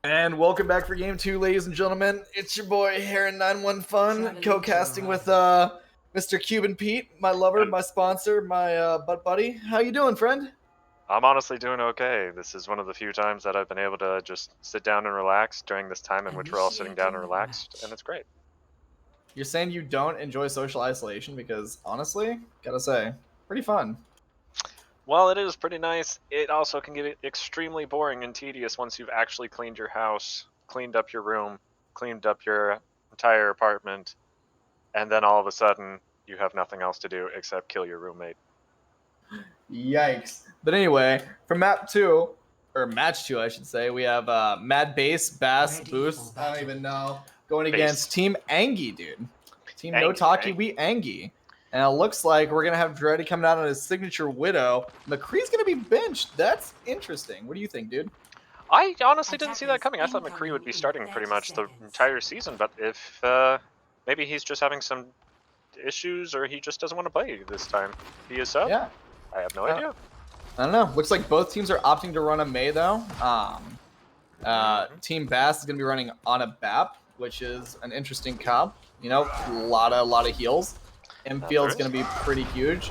And welcome back for game 2, ladies and gentlemen. It's your boy Heron91Fun, co-casting with Mr. Cuban Pete, my lover, my sponsor, my butt buddy. How you doing, friend? I'm honestly doing okay. This is one of the few times that I've been able to just sit down and relax during this time in which we're all sitting down and relaxed, and it's great. You're saying you don't enjoy social isolation because, honestly, gotta say, pretty fun. While it is pretty nice, it also can get extremely boring and tedious once you've actually cleaned your house, cleaned up your room, cleaned up your entire apartment, and then all of a sudden you have nothing else to do except kill your roommate. Yikes. But anyway, for map 2, or match 2 I should say, we have Mad Bass, Bass, Boost, I don't even know, going against Team ANGEY, dude. Team No Talkie, we ANGEY. And it looks like we're going to have Dreddy coming out on his signature Widow. McCree's going to be benched. That's interesting. What do you think, dude? I honestly didn't see that coming. I thought McCree would be starting pretty much the entire season, but if maybe he's just having some issues or he just doesn't want to play this time. He is sub? Yeah. I have no idea. I don't know. Looks like both teams are opting to run a Mei, though. Team Bass is going to be running on a BAP, which is an interesting comp. You know, a lot of heals. Infield's going to be pretty huge.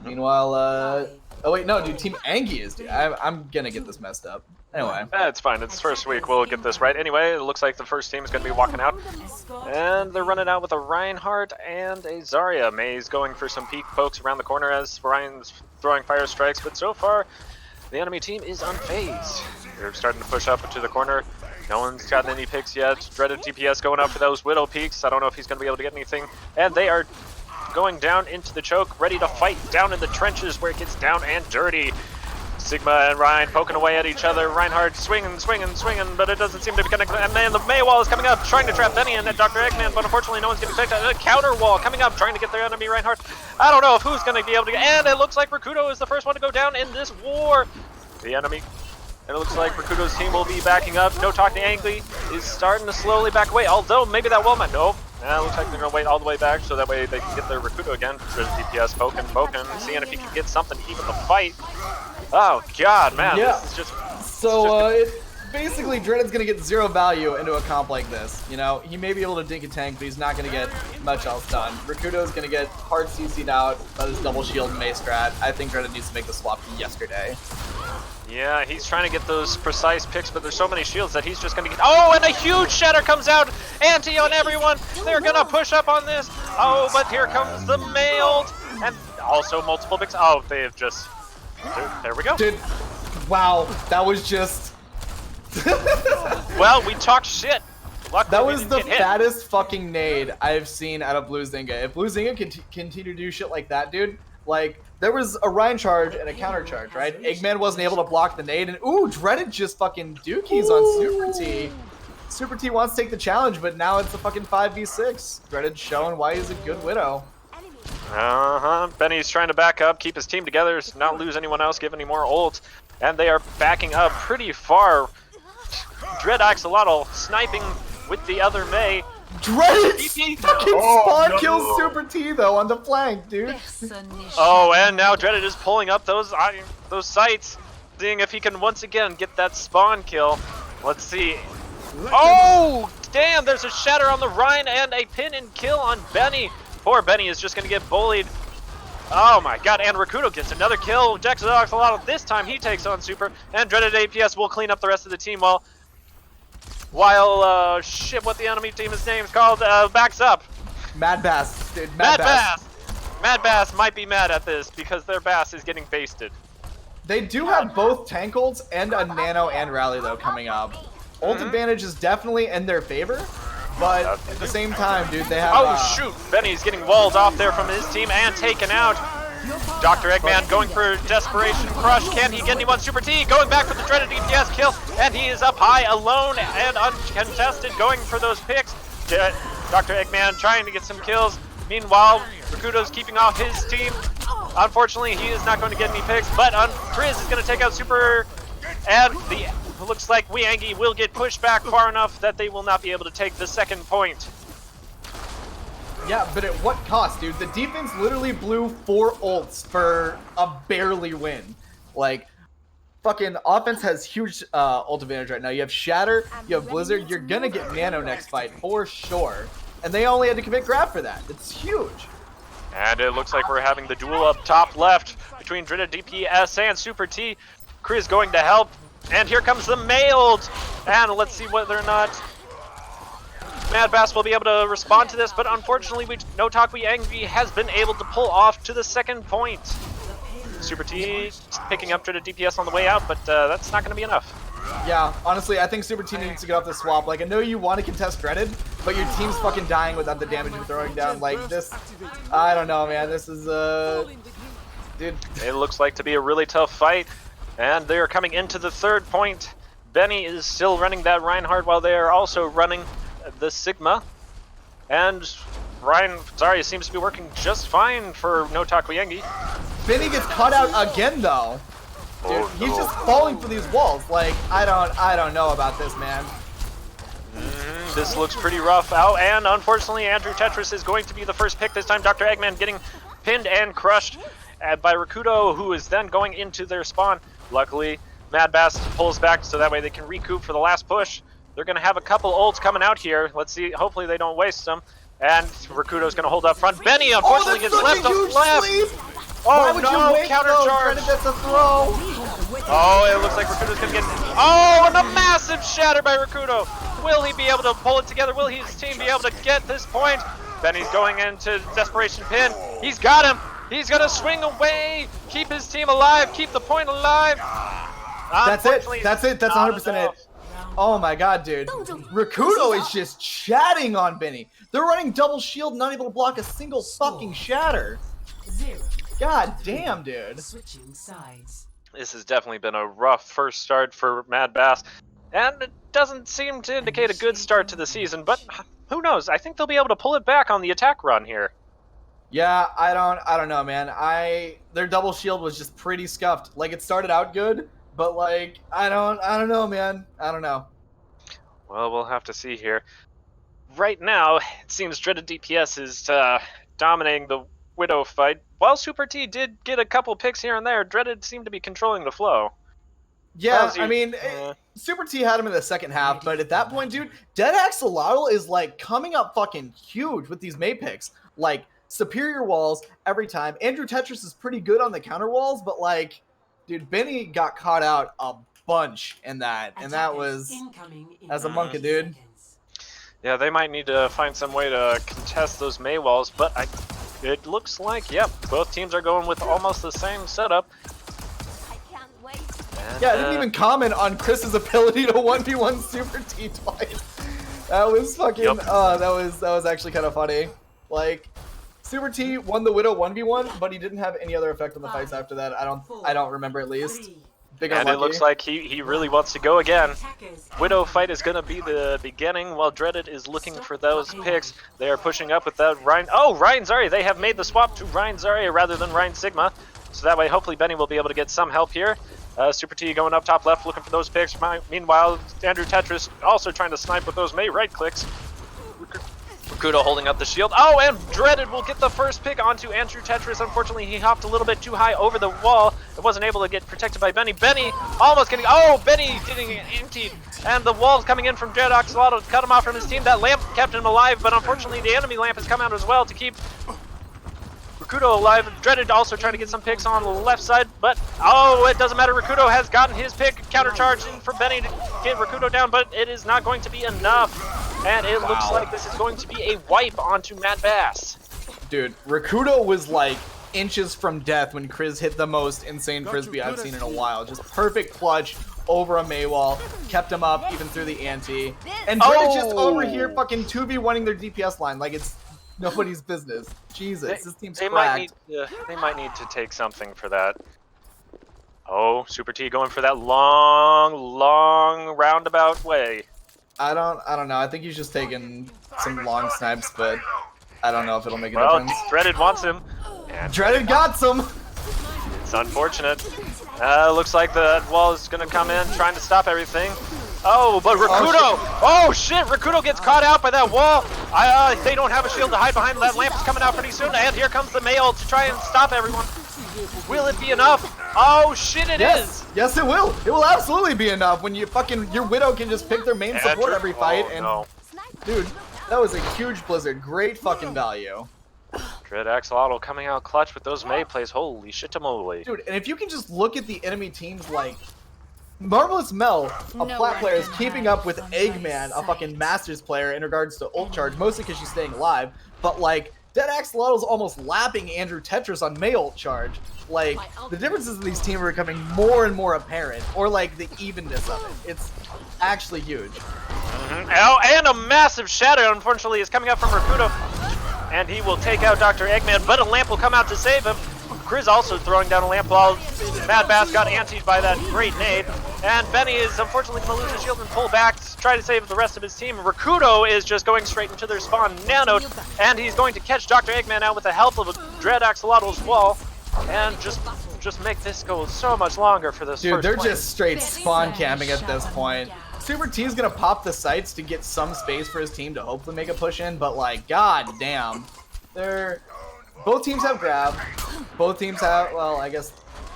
Meanwhile, oh wait, no, dude, Team ANGEY is, dude. I'm going to get this messed up. Anyway. It's fine. It's first week. We'll get this right. Anyway, it looks like the first team is going to be walking out. And they're running out with a Reinhardt and a Zarya. May's going for some peek pokes around the corner as Ryan's throwing fire strikes. But so far, the enemy team is unfazed. They're starting to push up into the corner. No one's gotten any picks yet. Dreaded DPS going out for those Widow peeks. I don't know if he's going to be able to get anything. And they are going down into the choke, ready to fight down in the trenches where it gets down and dirty. Sigma and Ryan poking away at each other. Reinhardt swinging, but it doesn't seem to be connected. And then the Mei wall is coming up, trying to trap Benny and Dr. Eggman, but unfortunately no one's getting picked. A counter wall coming up, trying to get their enemy Reinhardt. I don't know if who's going to be able to get, and it looks like Rakuto is the first one to go down in this war. The enemy, and it looks like Rakuto's team will be backing up. No Talk to ANGEY is starting to slowly back away, although maybe that wall might, nope. It looks like they're going to wait all the way back so that way they can get their Rakuto again. There's DPS poking, seeing if he can get something even to fight. Oh god, man, yeah. This is just... Basically, Dreaded's going to get zero value into a comp like this. You know, he may be able to dink a tank, but he's not going to get much else done. Rakuto's going to get hard CC'd out by this double shield Mei strat. I think Dreaded needs to make the swap yesterday. Yeah, he's trying to get those precise picks, but there's so many shields that he's just going to get... Oh, and a huge shatter comes out! Anti on everyone! They're going to push up on this! Oh, but here comes the Mei ult! And also multiple picks. Oh, they've just... There we go. Dude, wow, that was just... Well, we talked shit. Luckily, that was the fattest fucking nade I've seen out of Blue Zynga. If Blue Zynga can continue to do shit like that, dude, like, there was a Ryan charge and a counter charge, right? Eggman wasn't able to block the nade, and ooh, Dreaded just fucking dookies on Super T. Super T wants to take the challenge, but now it's a fucking 5v6. Dreaded showing why he's a good Widow. Benny's trying to back up, keep his team together, not lose anyone else, give any more ult, and they are backing up pretty far. Dread Axolotl sniping with the other Mei. Dread fucking spawn kills Super T though on the flank, dude. Oh, and now Dreaded is pulling up those sights, seeing if he can once again get that spawn kill. Let's see. Oh, damn! There's a shatter on the Rhine and a pin and kill on Benny. Poor Benny is just gonna get bullied. Oh my god, and Rakuto gets another kill. Jaxodon, this time he takes on Super, and Dreaded APS will clean up the rest of the team while shit, what the enemy team's name is called, backs up. Mad Bass, dude, Mad Bass! Mad Bass might be mad at this because their Bass is getting basted. They do have both tank ults and a nano and rally though coming up. Ult advantage is definitely in their favor. But at the same time, dude, they have... Oh, shoot! Benny's getting walled off there from his team and taken out. Dr. Eggman going for Desperation Crush. Can he get anyone? Super T going back for the dreaded DPS kill. And he is up high, alone and uncontested, going for those picks. Dr. Eggman trying to get some kills. Meanwhile, Rakuto's keeping off his team. Unfortunately, he is not going to get any picks. But Triz is going to take out Super... And it looks like we ANGEY will get pushed back far enough that they will not be able to take the second point. Yeah, but at what cost, dude? The defense literally blew 4 ults for a barely win. Like, fucking offense has huge ult advantage right now. You have Shatter, you have Blizzard. You're gonna get Nano next fight for sure. And they only had to commit grab for that. It's huge. And it looks like we're having the duel up top left between Dreaded DPS and Super T. Chris going to help. And here comes the mailed. And let's see whether or not Mad Bass will be able to respond to this. But unfortunately, No Talk We Angry has been able to pull off to the second point. Super T picking up Dreaded DPS on the way out, but that's not going to be enough. Yeah, honestly, I think Super T needs to get off the swap. Like, I know you want to contest Dreaded, but your team's fucking dying without the damage you're throwing down. Like, this, I don't know, man. This is, dude. It looks like to be a really tough fight, and they're coming into the third point. Benny is still running that Reinhardt while they are also running the Sigma. And Ryan, sorry, seems to be working just fine for No Takuyengi. Benny gets caught out again, though. Dude, Oh, he's no. just falling for these walls. Like, I don't know about this, man. This looks pretty rough out, and unfortunately Andrew Tetris is going to be the first pick this time. Dr. Eggman getting pinned and crushed by Rakudo, who is then going into their spawn. Luckily, Mad Bass pulls back so that way they can recoup for the last push. They're going to have a couple ults coming out here. Let's see, hopefully they don't waste them. And Rakudo's going to hold up front. Benny unfortunately gets left up left. Why Oh would no, you wait, counter though? charge. Dreaded, that's a throw. Oh, it looks like Rakudo's gonna get. Oh, and a massive shatter by Rakudo. Will he be able to pull it together? Will his team be able to get this point? Benny's going into desperation pin. He's got him. He's gonna swing away, keep his team alive, keep the point alive. That's it. That's it. That's 100% it. Oh my god, dude. Rakudo is just chatting on Benny. They're running double shield, not able to block a single fucking shatter. God damn, dude. Switching sides. This has definitely been a rough first start for Mad Bass, and it doesn't seem to indicate a good start to the season, but who knows? I think they'll be able to pull it back on the attack run here. Yeah, I don't know, man. Their double shield was just pretty scuffed. Like, it started out good, but like, I don't know, man. I don't know. Well, we'll have to see here. Right now, it seems Dreaded DPS is dominating the Widow fight. While Super T did get a couple picks here and there, Dreaded seemed to be controlling the flow. Yeah, I mean, Super T had him in the second half, but at that point, dude, Dead Axolotl is like coming up fucking huge with these May picks. Like, superior walls every time. Andrew Tetris is pretty good on the counter walls, but like, dude, Benny got caught out a bunch in that, and that was as a monka, dude. Yeah, they might need to find some way to contest those May walls, but it looks like, yep, both teams are going with almost the same setup. And, yeah, I didn't even comment on Chris's ability to 1v1 Super T twice. That was fucking, Yep. that was actually kind of funny. Like, Super T won the Widow 1v1, but he didn't have any other effect on the fights after that. I don't remember at least. Big and unlucky. it looks like he really wants to go again. Widow fight is going to be the beginning while Dreaded is looking for those picks. They are pushing up with that Ryan. Oh, Ryan Zarya. They have made the swap to Ryan Zarya rather than Ryan Sigma. So that way, hopefully, Benny will be able to get some help here. Super T going up top left looking for those picks. Meanwhile, Andrew Tetris also trying to snipe with those May right clicks. Rakudo holding up the shield. Oh, and Dreaded will get the first pick onto Andrew Tetris. Unfortunately, he hopped a little bit too high over the wall. It wasn't able to get protected by Benny. Benny almost getting... Oh, Benny getting emptied. And the walls coming in from Dread Axolotl cut him off from his team. That lamp kept him alive, but unfortunately, the enemy lamp has come out as well to keep Rakudo alive. Dreaded also trying to get some picks on the left side, but oh, it doesn't matter. Rakudo has gotten his pick. Counter charge in for Benny to get Rakudo down, but it is not going to be enough. And it looks like this is going to be a wipe onto Mad Bass. Dude, Rakudo was like inches from death when Chris hit the most insane frisbee I've seen in a while. Just perfect clutch over a Maywall, kept him up even through the ante. And Dreaded just over here fucking 2v1ing their DPS line like it's nobody's business. Jesus, this team's cracked. They might need to take something for that. Oh, Super T going for that long roundabout way. I don't know. I think he's just taking some long snipes, but I don't know if it'll make a Well, difference. Dreaded wants him. And Dreaded got some. it's unfortunate. Looks like the wall is going to come in, trying to stop everything. Oh, but Rakudo! Oh, shit! Rakudo gets caught out by that wall. They don't have a shield to hide behind. That lamp is coming out pretty soon, and here comes the mail to try and stop everyone. Will it be enough? Oh shit, it is! Yes, it will. It will absolutely be enough when you fucking your Widow can just pick their main support every fight. Oh, And no. dude, that was a huge blizzard. Great fucking value. Dread Axolotl coming out clutch with those May plays. Holy shit-a-moly. Dude, and if you can just look at the enemy teams, like Marvelous Mel, a plat player, is keeping up with Eggman, a fucking Masters player, in regards to ult charge, mostly because she's staying alive. But like, Dead Axolotl's almost lapping Andrew Tetris on May ult charge. Like, the differences in these teams are becoming more and more apparent, or like the evenness of it. It's actually huge. Oh, and a massive shatter, unfortunately, is coming out from Rakuto. And he will take out Dr. Eggman, but a lamp will come out to save him. Chris also throwing down a lamp while Mad Bass got antied by that great nade. And Benny is unfortunately going to lose his shield and pull back to try to save the rest of his team. Rakuto is just going straight into their spawn nanode, and he's going to catch Dr. Eggman out with the help of a Dread Axolotl's wall, and just make this go so much longer for this Dude, first they're point. just straight spawn camping at this point. Super T is gonna pop the sights to get some space for his team to hopefully make a push in, but like, god damn. Both teams have grab. Both teams have, well, I guess,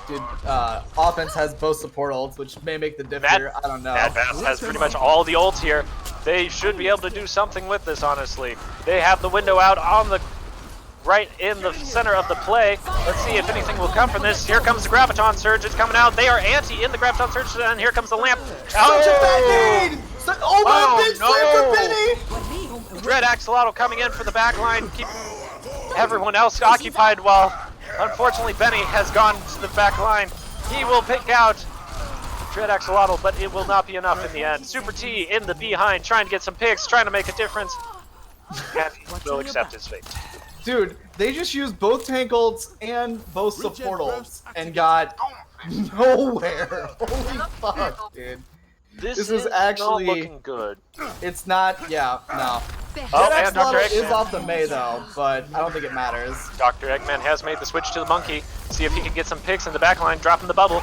dude, offense has both support ults, which may make the diff here. I don't know. Mad Bass has pretty much all the ults here. They should be able to do something with this, honestly. They have the window out on the right in the center of the play. Let's see if anything will come from this. Here comes the Graviton Surge. It's coming out. They are anti in the Graviton Surge, and here comes the lamp. Oh, big slam for Benny! Dread Axolotl coming in for the back line, keeping everyone else occupied while, unfortunately, Benny has gone to the back line. He will pick out Dread Axolotl, but it will not be enough in the end. Super T in the behind, trying to get some picks, trying to make a difference, and he will accept his fate. Dude, they just used both tank ults and both support ults and got nowhere. Holy fuck, dude. This is actually not looking good. It's not, yeah, no. Oh, Dead and Dr. Axolotl is Eggman. off the May though, but I don't think it matters. Dr. Eggman has made the switch to the monkey. See if he can get some picks in the back line, dropping the bubble.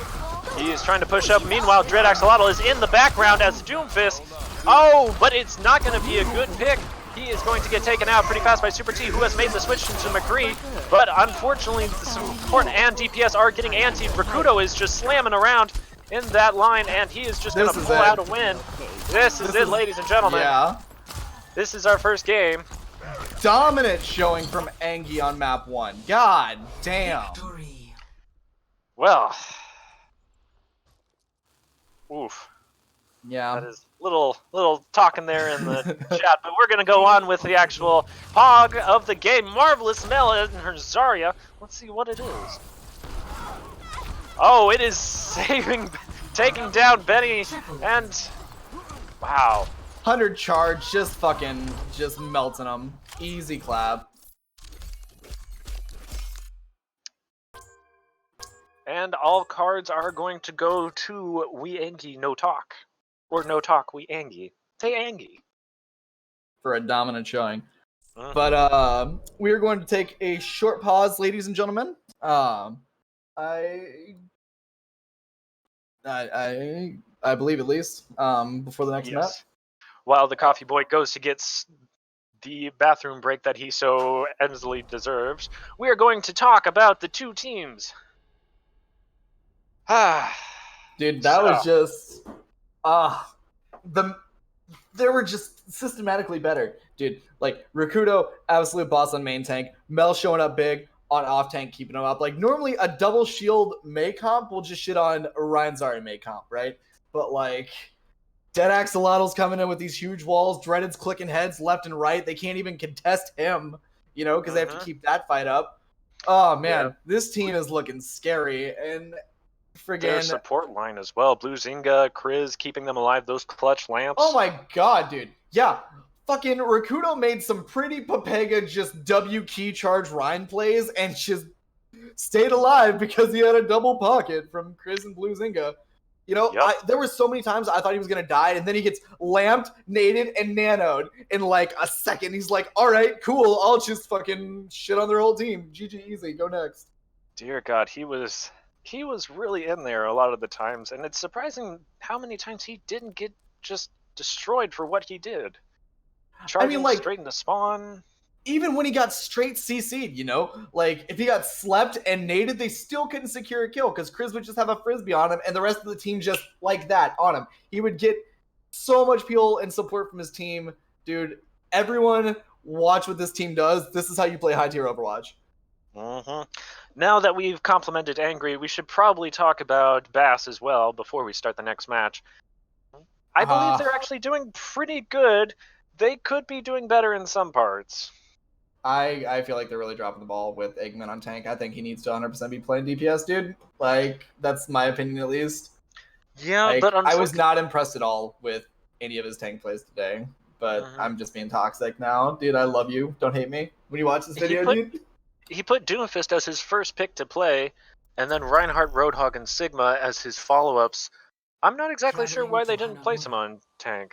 He is trying to push up. Meanwhile, Dread Axolotl is in the background as Doomfist. Oh, but it's not going to be a good pick. He is going to get taken out pretty fast by Super T, who has made the switch into McCree. But unfortunately, the support and DPS are getting antied. Rakuto is just slamming around in that line, and he is just going to pull out a win. This is it, ladies and gentlemen. Yeah. This is our first game. Dominant showing from ANGEY on map 1. God damn. Well. Oof. Yeah. That is little talking there in the chat, but we're going to go on with the actual hog of the game. Marvelous Mel and her Zarya. Let's see what it is. Oh, it is taking down Benny, and wow. 100 charge, just melting them. Easy clap. And all cards are going to go to We ANGEY No Talk. Or No Talk, We ANGEY. Say ANGEY. For a dominant showing. But we are going to take a short pause, ladies and gentlemen. I believe at least, before the next map. While the coffee boy goes to get the bathroom break that he so endlessly deserves, we are going to talk about the two teams. Dude, that was just they were just systematically better. Dude, like Rakuto, absolute boss on main tank. Mel showing up big on off tank, keeping him up. Like normally a double shield May comp will just shit on Ryan Zari May comp, right? But like Dead Axolotl's coming in with these huge walls, Dreaded's clicking heads left and right. They can't even contest him, you know, because they have to keep that fight up. Oh man, this team is looking scary, and their support line as well. Blue Zinga, Kriz keeping them alive, those clutch lamps. Oh my god, dude. Yeah. Fucking Rakuto made some pretty Papega just W key charge Rhine plays and just stayed alive because he had a double pocket from Kriz and Blue Zinga. You know, there were so many times I thought he was going to die, and then he gets lamped, naded, and nanoed in like a second. He's like, all right, cool. I'll just fucking shit on their whole team. GG easy. Go next. Dear God, he was really in there a lot of the times, and it's surprising how many times he didn't get just destroyed for what he did. Charging straight into spawn. even when he got straight CC'd, you know? Like, if he got slept and naded, they still couldn't secure a kill because Chris would just have a frisbee on him and the rest of the team just like that on him. He would get so much fuel and support from his team. Dude, everyone watch what this team does. This is how you play high-tier Overwatch. Now that we've complimented Angry, we should probably talk about Bass as well before we start the next match. I believe they're actually doing pretty good. They could be doing better in some parts. I feel like they're really dropping the ball with Eggman on tank. I think he needs to 100% be playing DPS, dude. Like, that's my opinion at least. Yeah, like, but I was not impressed at all with any of his tank plays today. But I'm just being toxic now. Dude, I love you. Don't hate me. When you watch this video, dude. He put Doomfist as his first pick to play, and then Reinhardt, Roadhog, and Sigma as his follow-ups. I'm not exactly sure why they didn't place him on tank.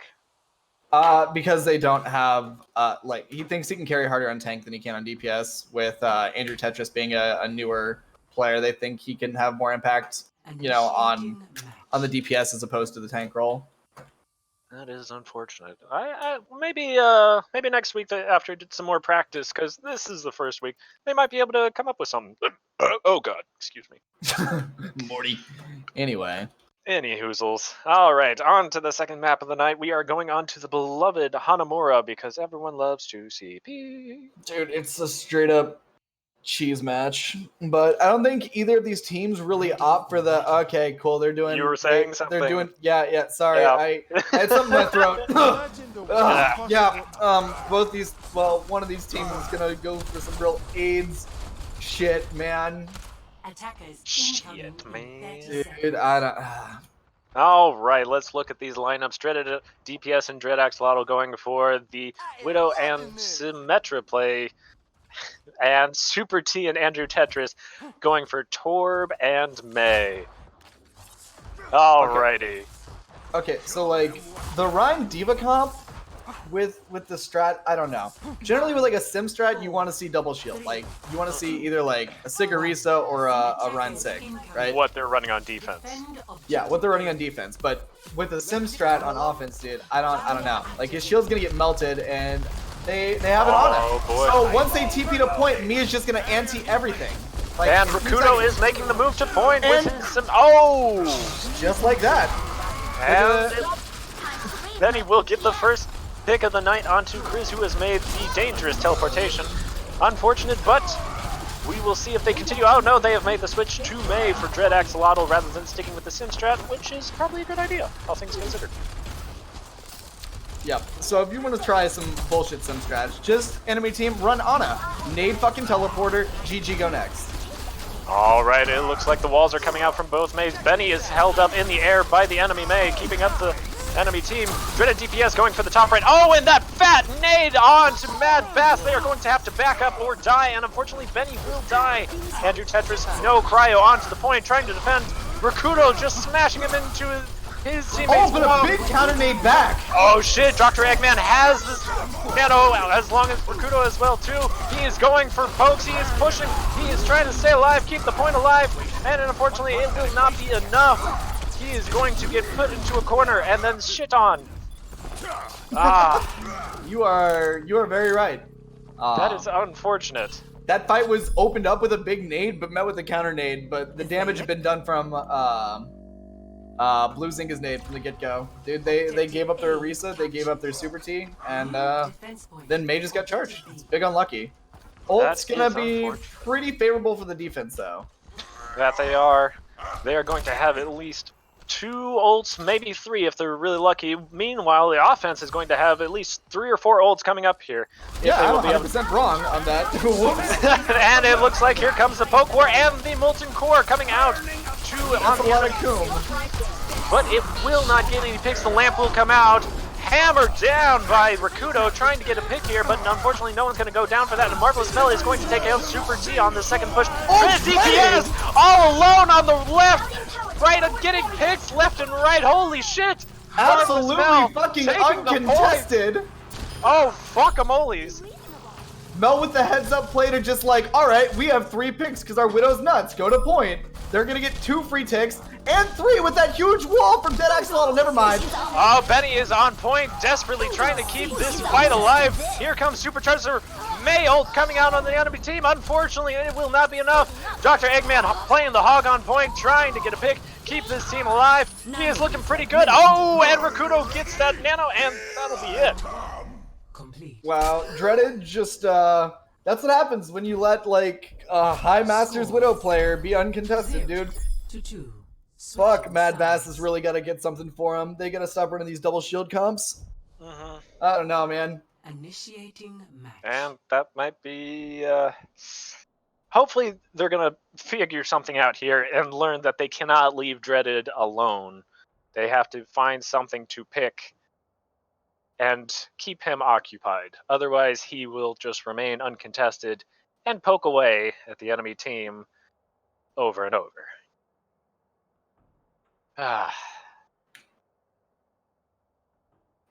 Because they don't have, like, he thinks he can carry harder on tank than he can on DPS. With Andrew Tetris being a newer player, they think he can have more impact, you know, on the DPS as opposed to the tank role. That is unfortunate. Maybe next week after some more practice, because this is the first week, they might be able to come up with something. Oh God, excuse me, Morty. Anyway. Any hoozles. All right, on to the second map of the night. We are going on to the beloved Hanamura because everyone loves to CP. Dude, it's a straight up cheese match. But I don't think either of these teams really opt for the, okay, cool, they're doing... You were saying something. They're doing, yeah, sorry. Yeah. I had something in my throat. Both these, well, one of these teams is going to go for some real AIDS shit, man. Shit, man. Dude, I don't... All right, let's look at these lineups. Dreaded DPS and Dread Axolotl going for the Widow and Symmetra play, and Super T and Andrew Tetris going for Torb and May. Alrighty. Okay, so like the Rhyme Diva comp with the strat, I don't know. Generally with like a sim strat, you want to see double shield. Like you want to see either like a Sigarisa or a Rhyme Sig, right? What they're running on defense. Yeah, what they're running on defense. But with a sim strat on offense, dude, I don't know. Like his shield's gonna get melted and they have it on him. Oh boy. So once they TP to point, Mia's just gonna anti everything. Like, and Rakudo is making the move to point with his just like that. And then he will get the first pick of the night onto Chris, who has made the dangerous teleportation. Unfortunate, but we will see if they continue. Oh no, they have made the switch to May for Dread Axolotl rather than sticking with the sim strat, which is probably a good idea, all things considered. Yep, so if you want to try some bullshit sim strats, just enemy team, run Ana. Nade fucking teleporter, GG go next. Alright, it looks like the walls are coming out from both Mays. Benny is held up in the air by the enemy May, keeping up the enemy team. Dreaded DPS going for the top right. Oh, and that fat nade on to Mad Bass. They are going to have to back up or die, and unfortunately Benny will die. Andrew Tetris, no cryo onto the point, trying to defend. Rakudo just smashing him into his teammates. Oh, but a big counter nade back. Oh shit, Dr. Eggman has this nano as long as Rakudo as well too. He is going for pokes, he is pushing, he is trying to stay alive, keep the point alive, and unfortunately it will not be enough. He is going to get put into a corner and then shit on. You are very right. That is unfortunate. That fight was opened up with a big nade, but met with a counter nade. But the damage had been done from Blue Zynga's nade from the get-go. Dude, they gave up their Orisa, they gave up their Super T, and then May just got charged. It's big unlucky. Ult's gonna be pretty favorable for the defense, though. That they are. They are going to have at least 2 ults, maybe 3 if they're really lucky. Meanwhile, the offense is going to have at least 3 or 4 ults coming up here. Yeah, I'm 100% wrong on that. Whoops. And it looks like here comes the poke war and the molten core coming out to That's a lot of coom. But it will not get any picks. The lamp will come out. Hammered down by Rakudo, trying to get a pick here, but unfortunately no one's going to go down for that. And Marvelous Melly is going to take out Super T on the second push. DPS all alone on the left, right, getting picks left and right. Holy shit! Absolutely fucking uncontested. Oh, fuck-a-molies. Mel with the heads-up play to just like, all right, we have 3 picks because our Widow's nuts. Go to point. They're going to get 2 free ticks and 3 with that huge wall from Dead Axolotl. Never mind. Oh, Benny is on point, desperately trying to keep this fight alive. Here comes Supercharger May ult coming out on the enemy team. Unfortunately, it will not be enough. Dr. Eggman playing the hog on point, trying to get a pick, keep this team alive. He is looking pretty good. Oh, and Rakuto gets that nano, and that'll be it. Wow, Dreaded just, that's what happens when you let, like, a High Masters Widow player be uncontested, dude. Fuck, Mad Bass has really got to get something for him. They gotta stop running these double shield comps. I don't know, man. Initiating match. And that might be, hopefully they're gonna figure something out here and learn that they cannot leave Dreaded alone. They have to find something to pick and keep him occupied. Otherwise, he will just remain uncontested and poke away at the enemy team over and over.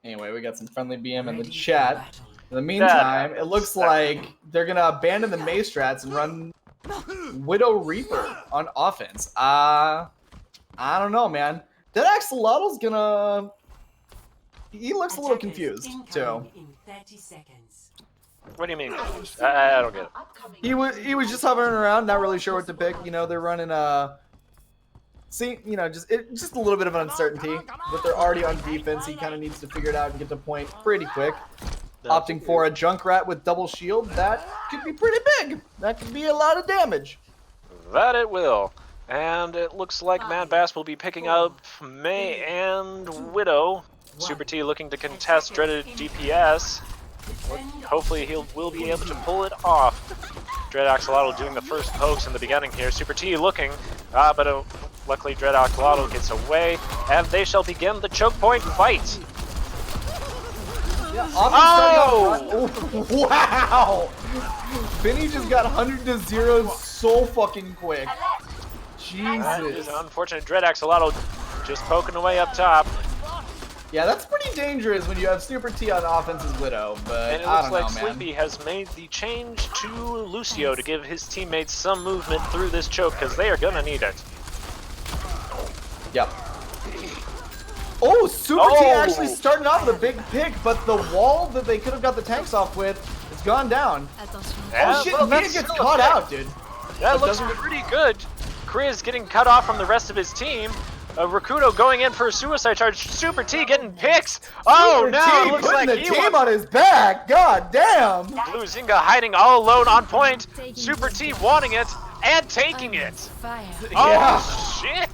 Anyway, we got some friendly BM in the chat. In the meantime, it looks like they're going to abandon the Mei strats and run Widow Reaper on offense. I don't know, man. That Axolotl's going to... He looks a little confused, too. What do you mean? I don't get it. He was just hovering around, not really sure what to pick. You know, they're running see, you know, just a little bit of uncertainty. But they're already on defense. He kind of needs to figure it out and get to point pretty quick. Opting for a Junkrat with double shield, that could be pretty big. That could be a lot of damage. That it will. And it looks like Mad Bass will be picking up May and Widow. Super T looking to contest Dreaded DPS. Hopefully will be able to pull it off. Dread Axolotl doing the first pokes in the beginning here. Super T looking, but luckily Dread Axolotl gets away, and they shall begin the choke point fight. Yeah, oh! Wow! Benny just got 100-0 so fucking quick. Jesus. That is unfortunate. Dread Axolotl just poking away up top. Yeah, that's pretty dangerous when you have Super T on offense as Widow, but and it I looks don't like know, man. Sleepy has made the change to Lucio to give his teammates some movement through this choke, because they are going to need it. Yep. Oh, Super T actually starting off with a big pick, but the wall that they could have got the tanks off with has gone down. Oh shit, well, Mia that's gets still caught a pick. out, dude. That looks pretty good. Kriz getting cut off from the rest of his team. Rakuto going in for a suicide charge. Super T getting picks. Oh no, it looks like the team on his back. God damn. Blue Zinga hiding all alone on point. Super T wanting it and taking it. Oh shit.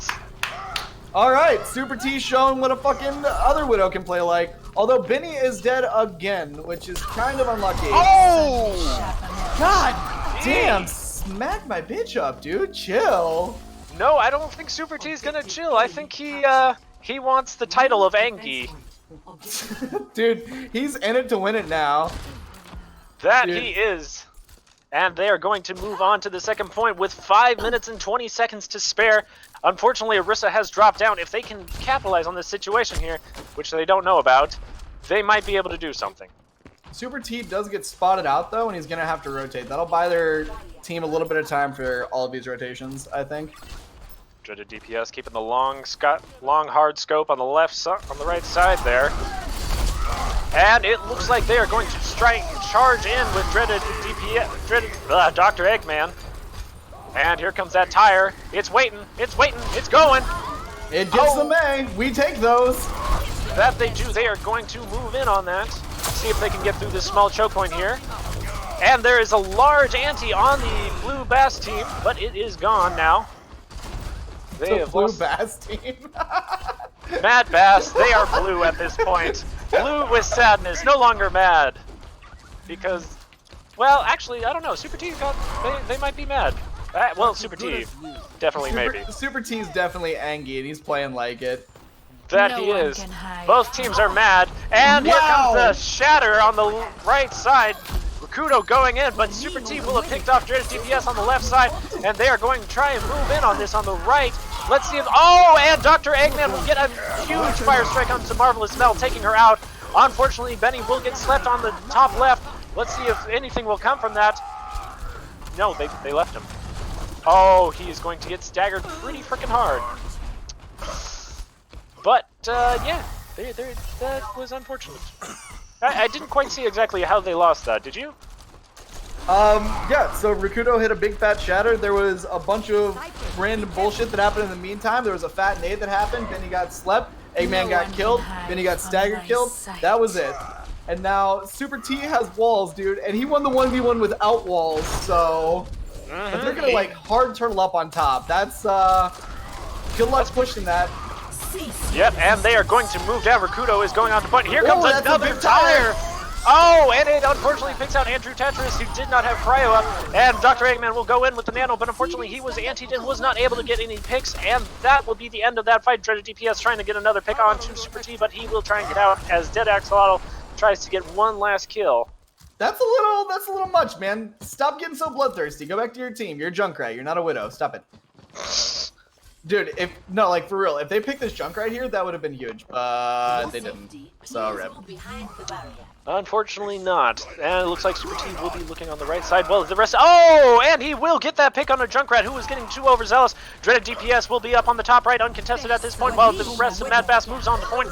Alright, Super T showing what a fucking other Widow can play like. Although Benny is dead again, which is kind of unlucky. Oh! God damn, smack my bitch up, dude. Chill. No, I don't think Super T's gonna chill. I think he wants the title of ANGEY. Dude, he's in it to win it now. That he is. And they are going to move on to the second point with 5 minutes and 20 seconds to spare. Unfortunately, Orisa has dropped down. If they can capitalize on this situation here, which they don't know about, they might be able to do something. Super T does get spotted out, though, and he's going to have to rotate. That'll buy their team a little bit of time for all of these rotations, I think. Dreaded DPS keeping the long hard scope on the on the right side there. And it looks like they are going to charge in with Dreaded DPS, Dr. Eggman. And here comes that tire. It's waiting, it's going. It gets the May. We take those. That they do. They are going to move in on that. See if they can get through this small choke point here. And there is a large ante on the Blue Bass team, but it is gone now. They have Blue lost. Bass team. Mad Bass, they are blue at this point. Blue with sadness, no longer mad. Because, well, actually, I don't know. Super T they might be mad. Well, Super T, definitely maybe. Super T's definitely angry, and he's playing like it. That he is. Both teams are mad, and here comes the shatter on the right side. Rakuto going in, but Super T will have picked off Dreaded DPS on the left side, and they are going to try and move in on this on the right. Let's see if, and Dr. Eggman will get a huge fire strike onto Marvelous Mel, taking her out. Unfortunately, Benny will get slept on the top left. Let's see if anything will come from that. No, they left him. Oh, he is going to get staggered pretty freaking hard. But, yeah, that was unfortunate. I didn't quite see exactly how they lost that, did you? Yeah, so Rakuto hit a big fat shatter. There was a bunch of random bullshit that happened in the meantime. There was a fat nade that happened. Benny got slept. Eggman got killed. Benny got staggered killed. That was it. And now Super T has walls, dude, and he won the 1v1 without walls, so if they're gonna like hard turtle up on top, that's good luck pushing that. Yep, and they are going to move down. Rakuto is going on to point. Here comes that's a another big tire. Oh, and it unfortunately picks out Andrew Tetris, who did not have cryo up, and Dr. Eggman will go in with the nano, but unfortunately he was antied and was not able to get any picks, and that will be the end of that fight. Dreaded DPS trying to get another pick onto Super T, but he will try and get out as Dead Axolotl tries to get one last kill. That's a little much, man. Stop getting so bloodthirsty. Go back to your team. You're a Junkrat. You're not a Widow. Stop it. Dude, like for real, if they picked this Junkrat here, that would have been huge, but they didn't. So rip. Unfortunately not. And it looks like Super T will be looking on the right side. Well, the rest... Oh! And he will get that pick on a Junkrat who was getting too overzealous. Dreaded DPS will be up on the top right, uncontested at this point, while the rest of Mad Bass moves on to point.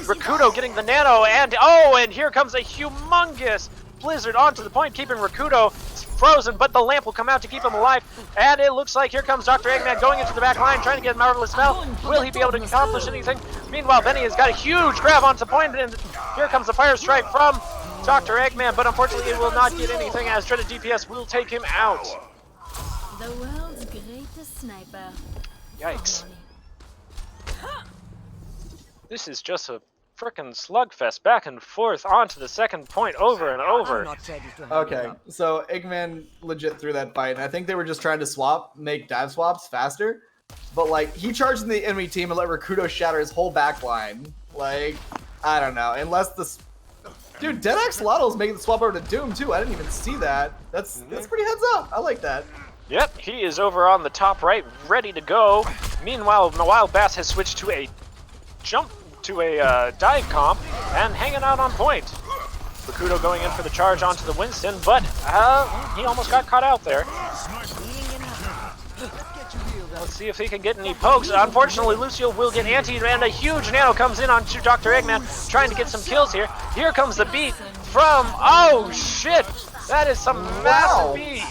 Rakuto getting the nano, and and here comes a humongous blizzard onto the point, keeping Rakuto frozen, but the lamp will come out to keep him alive, and it looks like here comes Dr. Eggman going into the back line, trying to get Marvelous Smell. Will he be able to accomplish anything? Meanwhile, Benny has got a huge grab onto the point, and here comes the fire strike from Dr. Eggman, but unfortunately it will not get anything as Dreaded DPS will take him out. The world's greatest sniper. Yikes. This is just a frickin' slugfest back and forth onto the second point over and over. Okay, so Eggman legit threw that fight, and I think they were just trying to make dive swaps faster. But like, he charged in the enemy team and let Rakuto shatter his whole back line. Like, I don't know. Unless this... Dude, Dead Axolotl is making the swap over to Doom, too. I didn't even see that. That's pretty heads up. I like that. Yep, he is over on the top right, ready to go. Meanwhile, Wild Bass has switched to a dive comp and hanging out on point. Rakuto going in for the charge onto the Winston, but he almost got caught out there. Let's see if he can get any pokes. Unfortunately, Lucio will get antied, and a huge nano comes in onto Dr. Eggman, trying to get some kills here. Here comes the beat from... Oh, shit! That is some massive beat!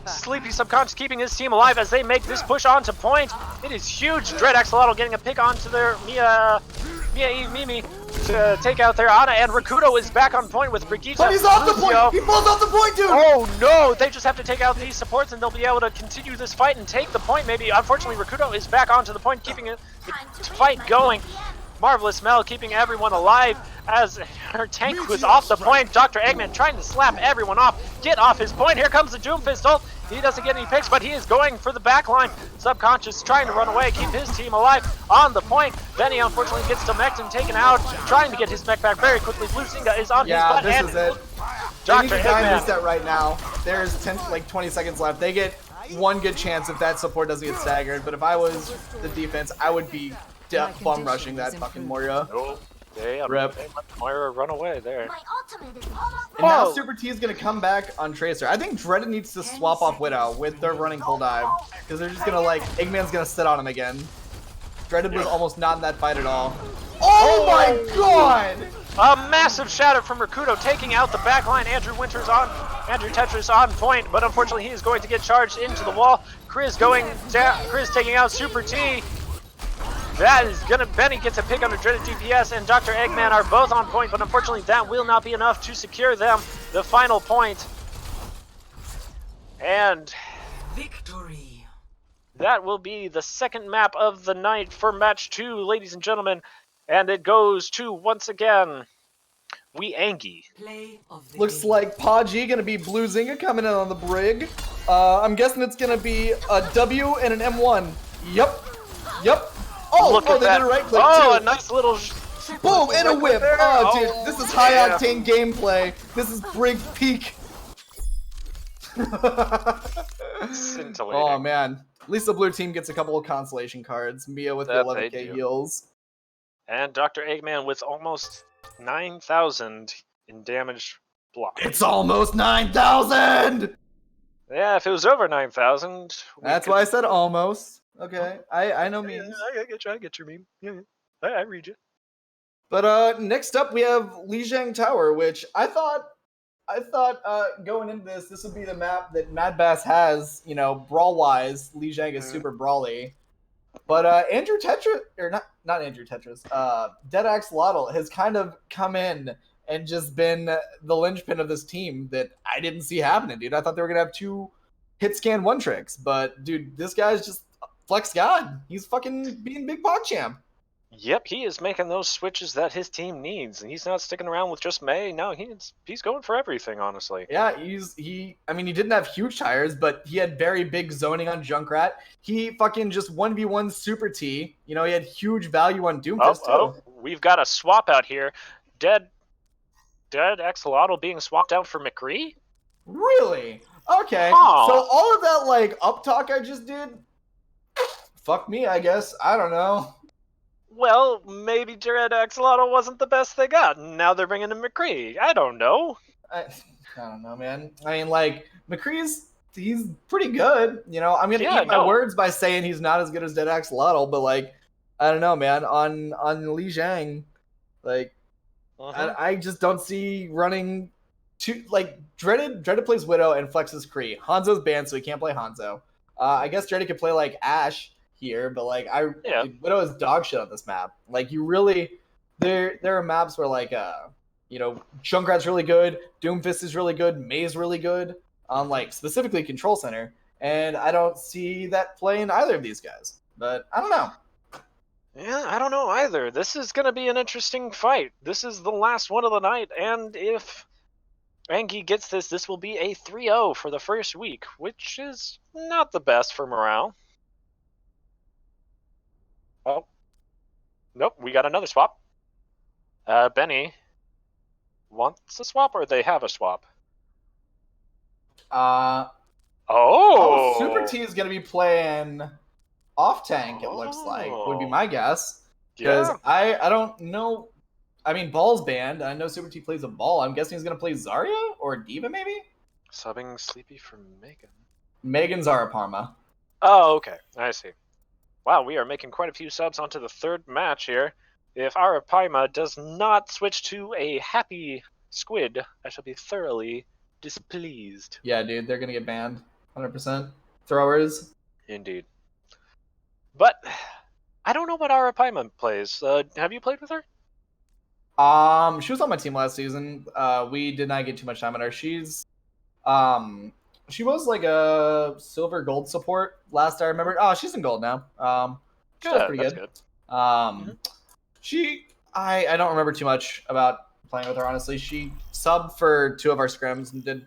Sleepy Subconscious keeping his team alive as they make this push onto point. It is huge. Dread Axolotl getting a pick onto their Mimi to take out their Ana, and Rakuto is back on point with Brigitte. But he's off the point! He falls off the point, dude! Oh no! They just have to take out these supports and they'll be able to continue this fight and take the point maybe. Unfortunately, Rakuto is back onto the point, keeping the fight going. Marvelous Smell keeping everyone alive as her tank was off the point. Dr. Eggman trying to slap everyone off. Get off his point. Here comes the Doomfist ult. He doesn't get any picks, but he is going for the back line. Subconscious trying to run away, keep his team alive on the point. Benny unfortunately gets Demectin taken out, trying to get his mech back very quickly. Blue Zinga is on his butt. Yeah, this is it. Dr. They need to time Eggman. reset right now. There's 20 seconds left. They get one good chance if that support doesn't get staggered, but if I was the defense, I would be bum rushing that fucking Moira. Oh, they Rip. let Moira run away there. And now Super T is going to come back on Tracer. I think Dreaded needs to swap off Widow with their running full dive, because they're just going to like, Eggman's going to sit on him again. Dreaded was almost not in that fight at all. Oh my god! A massive shatter from Rakuto taking out the back line. Andrew Tetris on point, but unfortunately he is going to get charged into the wall. Chris going down, Chris taking out Super T. That is gonna, Benny gets a pick under Dreaded DPS, and Dr. Eggman are both on point, but unfortunately that will not be enough to secure them the final point. And Victory. that will be the second map of the night for match 2, ladies and gentlemen. And it goes to, once again, we ANGEY. Play of the Looks game. like Podgy gonna be Blue Zinga coming in on the brig. I'm guessing it's gonna be a W and an M1. Yep. Look at they that. did a right click Oh, too. a nice little... Boom, and a whip. there. Oh, Oh, dude, this is high yeah. octane gameplay. This is brig peak. Scintillating. Oh man, at least the blue team gets a couple of consolation cards. Mia with the That they 11k do. heals. And Dr. Eggman with almost 9,000 in damage block. It's almost 9,000. Yeah, if it was over 9,000... That's why I said almost. Okay, I know memes. I get your meme. Yeah, I read you. But next up we have Lijiang Tower, which I thought I thought going into this would be the map that Mad Bass has, you know, brawl-wise. Li Zhang is super brawly. But Andrew Tetris, or not Andrew Tetris, Dead Axolotl has kind of come in and just been the linchpin of this team that I didn't see happening, dude. I thought they were going to have 2 hit scan 1 tricks. But, dude, this guy's just flex god. He's fucking being Big Pog champ. Yep, he is making those switches that his team needs, and he's not sticking around with just Mei. No, he's going for everything, honestly. Yeah, he didn't have huge tires, but he had very big zoning on Junkrat. He fucking just 1v1 Super T. You know, he had huge value on Doomfist, too. We've got a swap out here. Dead Axolotl being swapped out for McCree? Really? Okay. Huh. So all of that, like, up talk I just did, fuck me, I guess. I don't know. Well, maybe Dead Axolotl wasn't the best they got, and now they're bringing in McCree. I don't know. I don't know, man. I mean, like, he's pretty good. You know, I'm going to eat my words by saying he's not as good as Dead Axolotl, but, like, I don't know, man. On Li Zhang, like, I just don't see running two, like, Dreaded plays Widow and flexes Kree. Hanzo's banned, so he can't play Hanzo. I guess Dreaded could play, like, Ashe here, but like Widow is dog shit on this map. Like you really, there are maps where like you know, Junkrat's really good, Doomfist is really good, Mei's really good on like specifically Control Center, and I don't see that playing either of these guys. But I don't know. Yeah, I don't know either. This is gonna be an interesting fight. This is the last one of the night, and if ANGEY gets this, this will be a 3-0 for the first week, which is not the best for morale. Oh. Nope, we got another swap. Benny wants a swap, or they have a swap? Super T is going to be playing off tank, it looks like, would be my guess. Because I don't know. I mean, Ball's banned. I know Super T plays a Ball. I'm guessing he's going to play Zarya or D.Va, maybe? Subbing Sleepy for Megan. Megan Zara Parma. Oh, okay. I see. Wow, we are making quite a few subs onto the 3rd match here. If Arapaima does not switch to a happy squid, I shall be thoroughly displeased. Yeah, dude, they're going to get banned. 100%. Throwers. Indeed. But I don't know what Arapaima plays. Have you played with her? She was on my team last season. We did not get too much time on her. She's she was like a silver gold support last I remember. Oh, she's in gold now. She does pretty good. I don't remember too much about playing with her, honestly. She subbed for 2 of our scrims and did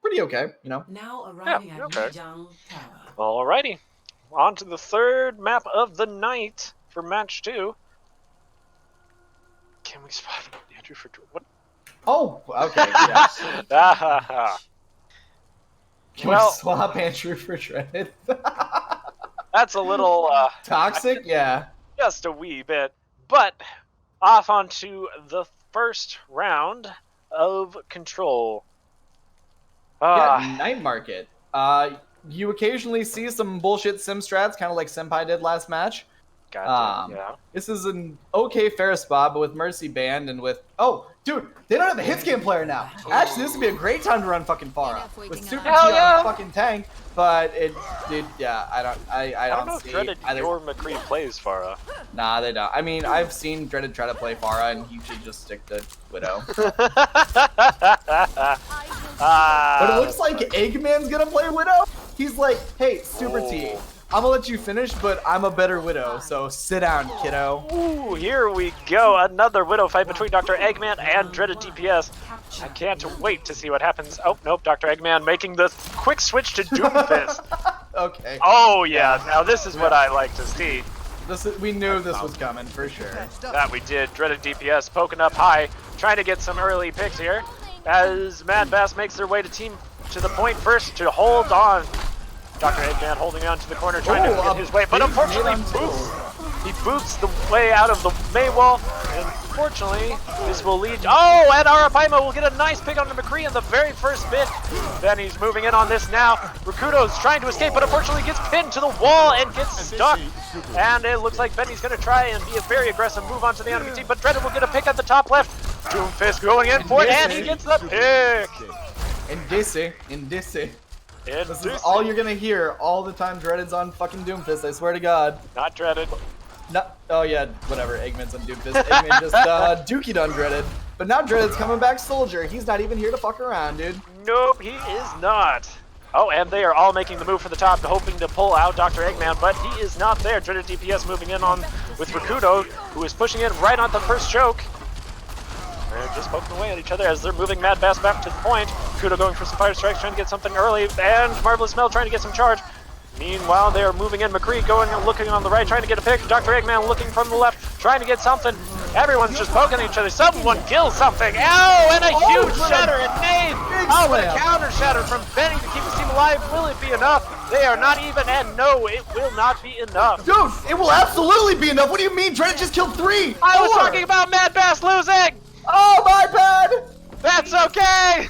pretty okay, you know. Now arriving at Lijiang Tower. Alrighty. On to the 3rd map of the night for match 2. Can we spot Andrew for what? Oh, okay. Yeah. Can we swap Andrew for Dreaded? That's a little toxic, yeah. Just a wee bit. But off onto the 1st round of Control. Night Market. You occasionally see some bullshit sim strats, kind of like Senpai did last match. Gotcha. This is an okay fair spot, but with Mercy banned and with dude, they don't have a hit scan player now. Actually, this would be a great time to run fucking Pharah with Super T on fucking tank. But I don't know see if Dreaded or McCree plays Pharah. Nah, they don't. I mean, I've seen Dreaded try to play Pharah, and he should just stick to Widow. But it looks like Eggman's gonna play Widow. He's like, hey, Super T, I'm gonna let you finish, but I'm a better Widow, so sit down, kiddo. Ooh, here we go. Another Widow fight between Dr. Eggman and Dreaded DPS. I can't wait to see what happens. Oh, nope, Dr. Eggman making the quick switch to Doomfist. Okay. Oh, yeah, now this is what I like to see. We knew this was coming, for sure. That we did. Dreaded DPS poking up high, trying to get some early picks here. As Mad Bass makes their way to the point first to hold on. Dr. Eggman holding on to the corner, trying to get his way, but unfortunately he boots the way out of the Mei wall. Unfortunately, this will lead. Oh, and Arapaima will get a nice pick on McCree in the very first bit. Then he's moving in on this now. Rakudo's trying to escape, but unfortunately gets pinned to the wall and gets stuck. And it looks like Benny's going to try and be a very aggressive move onto the enemy team, but Dreaded will get a pick at the top left. Doomfist going in for it, and he gets the pick. Indice. This is all you're gonna hear all the time Dreaded's on fucking Doomfist, I swear to God. Not Dreaded. Oh yeah, whatever, Eggman's on Doomfist. Eggman just dookied on Dreaded. But now Dreaded's coming back Soldier. He's not even here to fuck around, dude. Nope, he is not. Oh, and they are all making the move for the top, hoping to pull out Dr. Eggman, but he is not there. Dreaded DPS moving in on with Rakudo, who is pushing in right on the first choke. They're just poking away at each other as they're moving Mad Bass back to the point. Rakudo going for some fire strikes, trying to get something early, and Marvelous Mel trying to get some charge. Meanwhile, they are moving in. McCree going and looking on the right, trying to get a pick. Dr. Eggman looking from the left, trying to get something. Everyone's just poking each other. Someone kill something. Ow! And a huge shatter and nade. Oh, and a counter shatter from Benny to keep his team alive. Will it be enough? They are not even, and no, it will not be enough. Dude, it will absolutely be enough. What do you mean? Dreaded just killed 3. I was talking about Mad Bass losing. Oh, my bad. That's okay.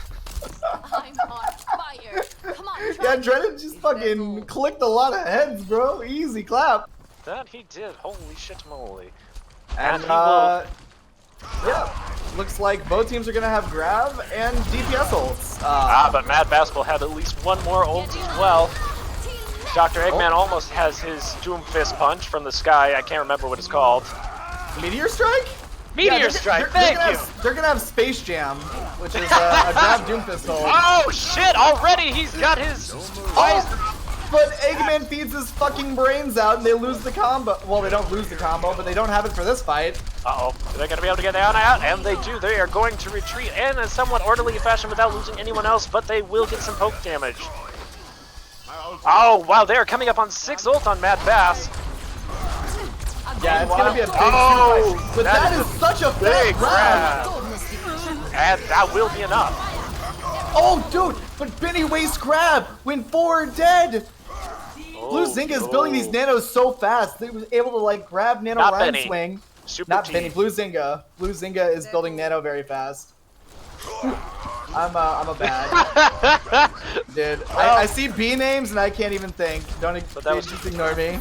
I'm on fire. Come on, try Yeah, Dreaded just fucking clicked a lot of heads, bro. Easy clap. That he did. Holy shit moly. And, he will... yeah, looks like both teams are gonna have grab and DPS ults. But Mad Bass will have at least one more ult as well. Dr. Eggman almost has his Doomfist punch from the sky. I can't remember what it's called. Meteor Strike? Meteor Strike, thank you! They're gonna have Space Jam, which is a grab Doomfist ult. Oh shit, already he's got his... But Eggman feeds his fucking brains out and they lose the combo. Well, they don't lose the combo, but they don't have it for this fight. Uh-oh, they're gonna be able to get down out, and they do. They are going to retreat in a somewhat orderly fashion without losing anyone else, but they will get some poke damage. Oh, wow, they are coming up on 6 ult on Mad Bass. Yeah, it's gonna be a big Oh, but that is such a big grab. And that will be enough. Oh, dude, but Benny wastes grab when 4 are dead. Blue Zynga is building these nanos so fast. They was able to like grab nano Not Ryan Benny. swing. Super Not team. Benny, Blue Zynga. Blue Zynga is building nano very fast. I'm a bad dude. I see B names and I can't even think. Just ignore me.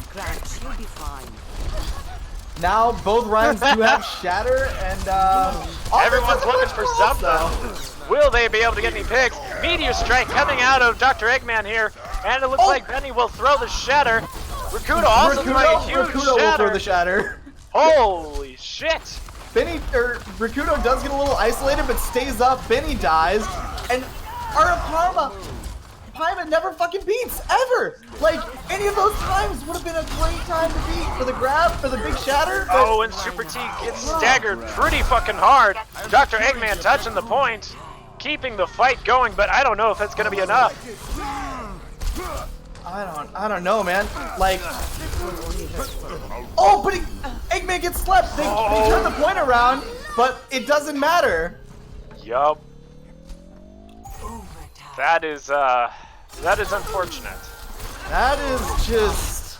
Now both Ryans do have shatter and everyone's looking for something. Will they be able to get any picks? Meteor Strike coming out of Dr. Eggman here, and it looks like Benny will throw the shatter. Rakudo also throwing a huge Rakudo will throw the shatter. Holy shit! Rakudo does get a little isolated, but stays up. Benny dies, and Paimon never fucking beats, ever! Like, any of those times would have been a great time to beat for the grab, for the big shatter. Oh, and Super T gets staggered pretty fucking hard. Dr. Eggman touching the point, keeping the fight going, but I don't know if that's gonna be enough. I don't know, man. Like, oh, but Eggman gets slept. They turn the point around, but it doesn't matter. Yup. That is unfortunate. That is just,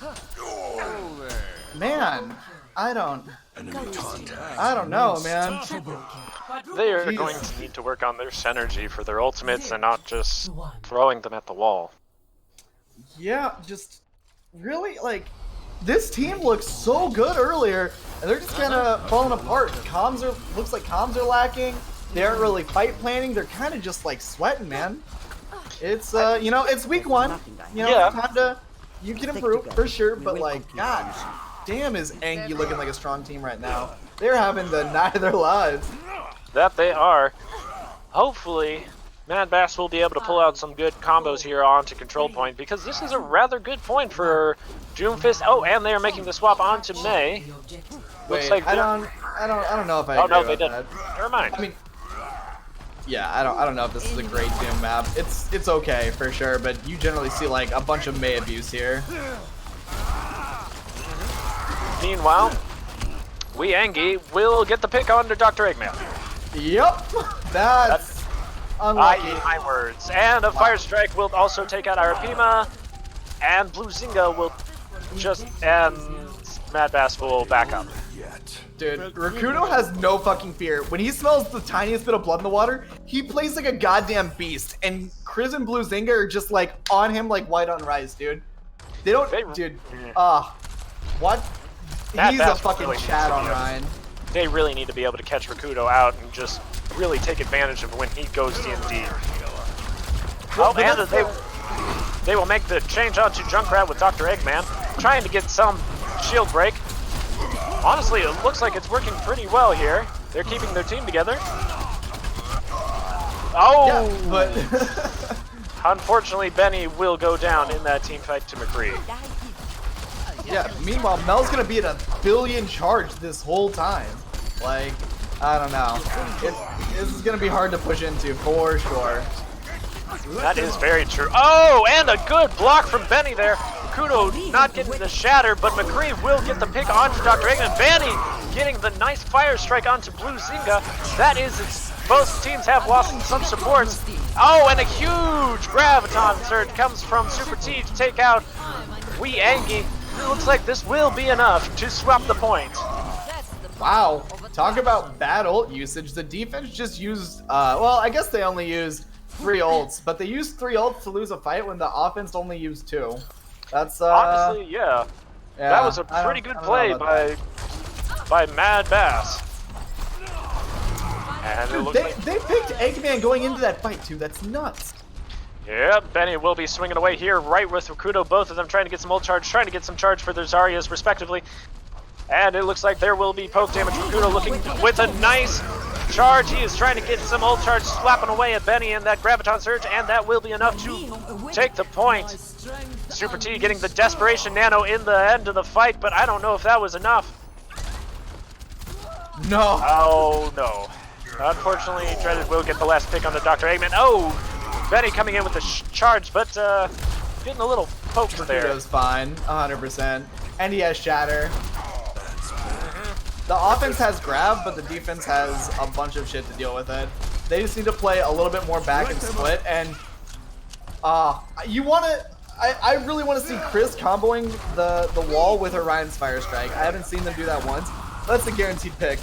man. I don't know, man. They are going to need to work on their synergy for their ultimates and not just throwing them at the wall. Yeah, just really, like, this team looked so good earlier, and they're just kind of falling apart. Looks like comms are lacking. They aren't really fight planning. They're kind of just like sweating, man. It's it's week 1. You can improve for sure, but like, god damn, is ANGEY looking like a strong team right now. They're having the night of their lives. That they are. Hopefully, Mad Bass will be able to pull out some good combos here onto control point, because this is a rather good point for Doomfist. Oh, and they are making the swap onto May. Looks like I don't know if I. Oh no, agree they with didn't. that. Never mind. I mean, yeah, I don't know if this is a great Doom map. It's okay for sure, but you generally see like a bunch of May abuse here. Meanwhile, we ANGEY will get the pick onto Dr. Eggman. Yep, that's unlucky. I eat my words. And a Fire Strike will also take out Arapima, and Blue Zynga will and Mad Bass will back up. Dude, Rakudo has no fucking fear. When he smells the tiniest bit of blood in the water, he plays like a goddamn beast. And Chris and Blue Zynga are just like on him like white on rice, dude. They don't, dude. What? He's a fucking chat on Ryan. they really need to be able to catch Rakudo out and just really take advantage of when he goes D&D. Oh, and they will make the change onto Junkrat with Dr. Eggman, trying to get some shield break. Honestly, it looks like it's working pretty well here. They're keeping their team together. Oh! Yeah, but Unfortunately, Benny will go down in that team fight to McCree. yeah, meanwhile, Mel's gonna be at a billion charge this whole time. Like, I don't know. This is gonna be hard to push into, for sure. That is very true. Oh, and a good block from Benny there. Kudo not getting the shatter, but McCree will get the pick onto Dr. Eggman. Benny getting the nice fire strike onto Blue Zinga. That is, both teams have lost some supports. Oh, and a huge Graviton surge comes from Super T to take out ANGEY. It looks like this will be enough to swap the point. Wow, talk about bad ult usage. The defense just used, well, I guess they only used 3 ults, but they used 3 ults to lose a fight when the offense only used 2. That's, honestly, yeah. That was a pretty good play by Mad Bass. And it looks like... they picked Eggman going into that fight, too. That's nuts. Yeah, Benny will be swinging away here, right with Rakudo. Both of them trying to get some ult charge, trying to get some charge for their Zaryas, respectively. And it looks like there will be poke damage. Rakudo looking with a nice charge. He is trying to get some ult charge, slapping away at Benny in that Graviton Surge, and that will be enough to take the point. Super T getting the Desperation Nano in the end of the fight, but I don't know if that was enough. No. Oh, no. Unfortunately, Dreaded will get the last pick on the Dr. Eggman. Oh, Benny coming in with the charge, but getting a little poked there. Rakudo's fine, 100%. And he has Shatter. The offense has grab, but the defense has a bunch of shit to deal with it. They just need to play a little bit more back and split, and you want to... I really want to see Chris comboing the wall with Orion's Fire Strike. I haven't seen them do that once. That's a guaranteed pick.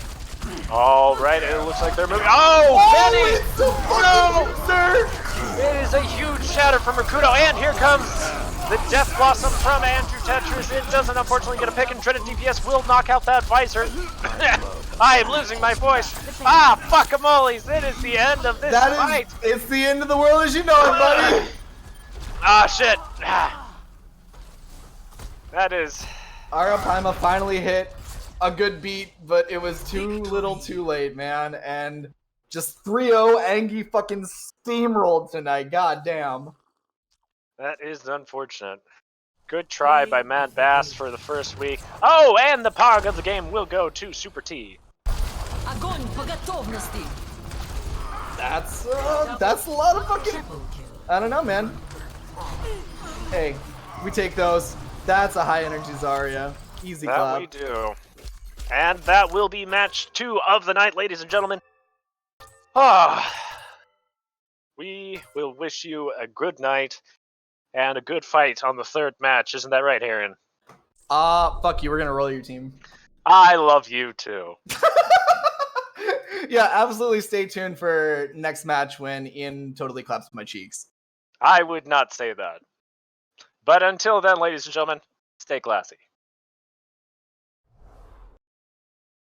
All right, it looks like they're moving. Oh, Benny! It's so fucking sir! It is a huge shatter from Rakudo, and here comes the Death Blossom from Andrew Tetris. It doesn't unfortunately get a pick, and Dreaded DPS will knock out that visor. I am losing my voice. Ah, fuck-a-moles, it is the end of this fight. It's the end of the world as you know it, buddy. Ah, shit. That is... Arapaima finally hit a good beat, but it was too little too late, man. And just 3-0 ANGEY fucking steamrolled tonight. God damn. That is unfortunate. Good try by Mad Bass for the first week. Oh, and the pog of the game will go to Super T. That's a lot of fucking... I don't know, man. Hey, we take those. That's a high energy Zarya. Easy clap. That we do. And that will be match 2 of the night, ladies and gentlemen. We will wish you a good night and a good fight on the 3rd match. Isn't that right, Aaron? Fuck you. We're gonna roll your team. I love you too. Yeah, absolutely. Stay tuned for next match when Ian totally claps my cheeks. I would not say that. But until then, ladies and gentlemen, stay classy.